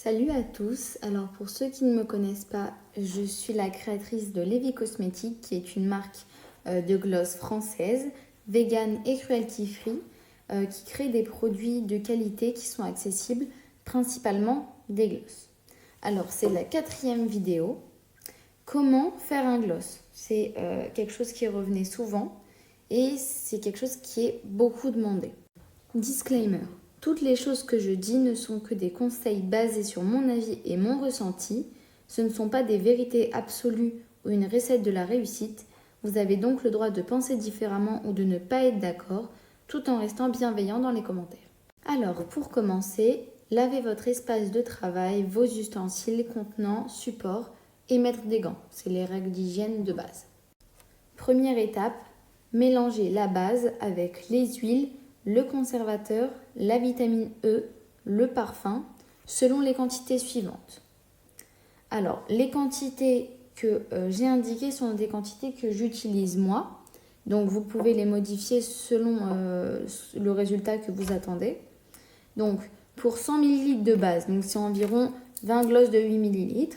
Salut à tous, alors pour ceux qui ne me connaissent pas, je suis la créatrice de Lévi Cosmétiques qui est une marque de gloss française, vegan et cruelty free, qui crée des produits de qualité qui sont accessibles, principalement des gloss. Alors c'est la 4e vidéo, comment faire un gloss. C'est quelque chose qui revenait souvent et c'est quelque chose qui est beaucoup demandé. Disclaimer. Toutes les choses que je dis ne sont que des conseils basés sur mon avis et mon ressenti. Ce ne sont pas des vérités absolues ou une recette de la réussite. Vous avez donc le droit de penser différemment ou de ne pas être d'accord, tout en restant bienveillant dans les commentaires. Alors, pour commencer, lavez votre espace de travail, vos ustensiles, contenants, supports et mettre des gants. C'est les règles d'hygiène de base. Première étape, mélangez la base avec les huiles, le conservateur, la vitamine E, le parfum, selon les quantités suivantes. Alors, les quantités que j'ai indiquées sont des quantités que j'utilise moi. Donc, vous pouvez les modifier selon le résultat que vous attendez. Donc, pour 100 ml de base, donc c'est environ 20 glosses de 8 ml,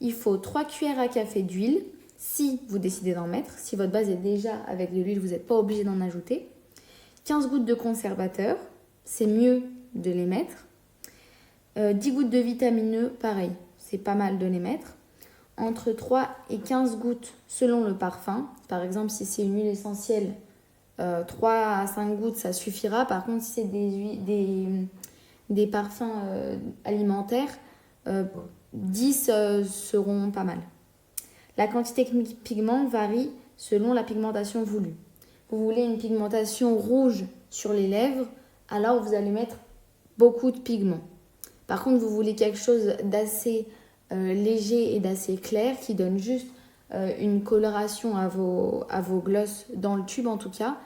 il faut 3 cuillères à café d'huile, si vous décidez d'en mettre. Si votre base est déjà avec de l'huile, vous n'êtes pas obligé d'en ajouter. 15 gouttes de conservateur, c'est mieux de les mettre. 10 gouttes de vitamine E, pareil, c'est pas mal de les mettre. Entre 3 et 15 gouttes selon le parfum. Par exemple, si c'est une huile essentielle, 3 à 5 gouttes, ça suffira. Par contre, si c'est des parfums alimentaires, 10 seront pas mal. La quantité de pigments varie selon la pigmentation voulue. Vous voulez une pigmentation rouge sur les lèvres, alors vous allez mettre beaucoup de pigments. Par contre, vous voulez quelque chose d'assez léger et d'assez clair qui donne juste une coloration à vos gloss dans le tube en tout cas.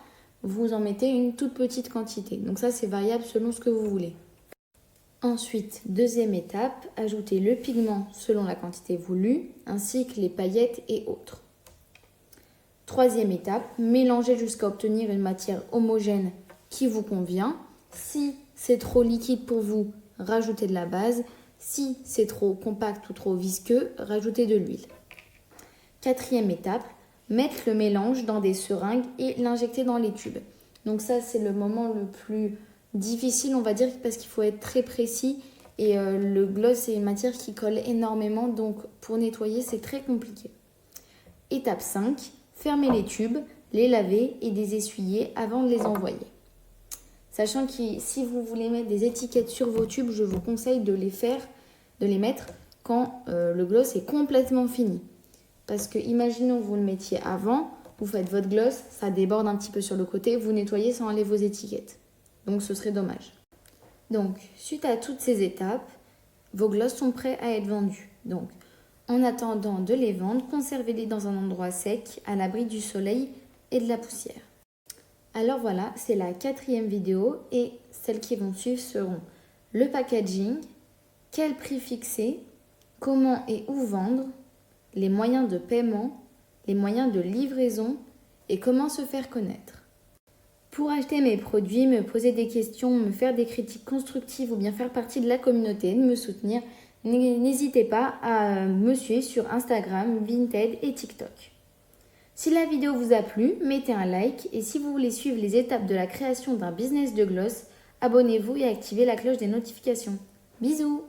Vous en mettez une toute petite quantité. Donc ça, c'est variable selon ce que vous voulez. Ensuite, deuxième étape, ajoutez le pigment selon la quantité voulue, ainsi que les paillettes et autres. Troisième étape, mélangez jusqu'à obtenir une matière homogène qui vous convient. Si c'est trop liquide pour vous, rajoutez de la base. Si c'est trop compact ou trop visqueux, rajoutez de l'huile. Quatrième étape, mettre le mélange dans des seringues et l'injecter dans les tubes. Donc ça, c'est le moment le plus difficile, on va dire, parce qu'il faut être très précis. Et le gloss, c'est une matière qui colle énormément, donc pour nettoyer, c'est très compliqué. Étape 5. Fermez les tubes, les laver et les essuyer avant de les envoyer. Sachant que si vous voulez mettre des étiquettes sur vos tubes, je vous conseille de les mettre quand le gloss est complètement fini. Parce que imaginons que vous le mettiez avant, vous faites votre gloss, ça déborde un petit peu sur le côté, vous nettoyez sans enlever vos étiquettes. Donc ce serait dommage. Donc, suite à toutes ces étapes, vos gloss sont prêts à être vendus. Donc, en attendant de les vendre, conservez-les dans un endroit sec, à l'abri du soleil et de la poussière. Alors voilà, c'est la 4e vidéo et celles qui vont suivre seront le packaging, quel prix fixer, comment et où vendre, les moyens de paiement, les moyens de livraison et comment se faire connaître. Pour acheter mes produits, me poser des questions, me faire des critiques constructives ou bien faire partie de la communauté, de me soutenir, n'hésitez pas à me suivre sur Instagram, Vinted et TikTok. Si la vidéo vous a plu, mettez un like et si vous voulez suivre les étapes de la création d'un business de gloss, abonnez-vous et activez la cloche des notifications. Bisous!